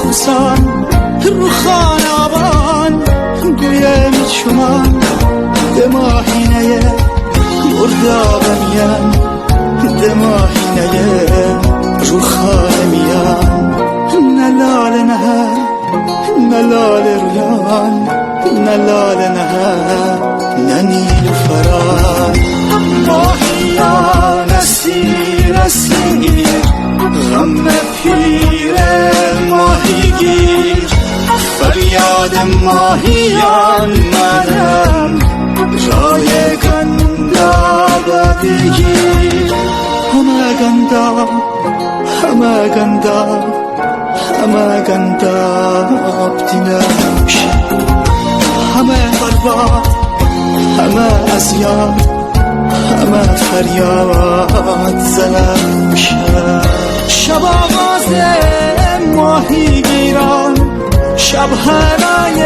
خوسان رو خانابان گویم چمان دماهینه مردابمیم دماهینه رو خانمیم نلال نه نلال رویان نلال نه ننیل فران ماهیان اسیر اسیر غم پیر ماهیگیر فریاد ماهیان منم رای گنداب بگیر همه گنداب همه گنداب همه گنداب دینمش همه برباد همه ازیاد همه فریاد زنمش شب آغاز ماهی گیران شب هرای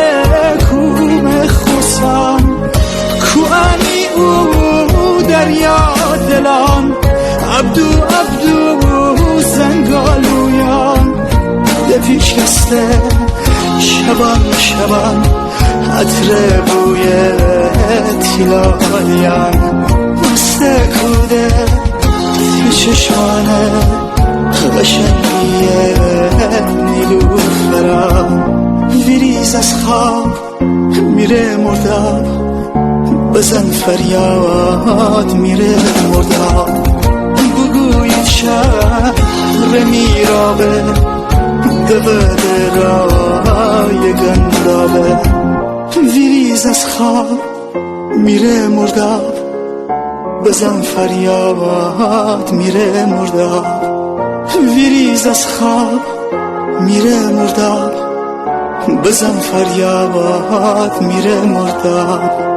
کوم خوسان کوانی او دریا دلان عبدو عبدو زنگالویان ده پیش کسته شبان شبان عطر بوی تیلالیان مسته کوده چشمانه قشنگیه نیلوفرا ویریز از خواب میره مرداب بزن فریاد میره مرداب بگوید شهر میرابه دقیقه رای گندابه ویریز از خواب میره مرداب بزن فریاد میره مرداب ویریز از خواب میره مرداب بزن فریاد میره مرداب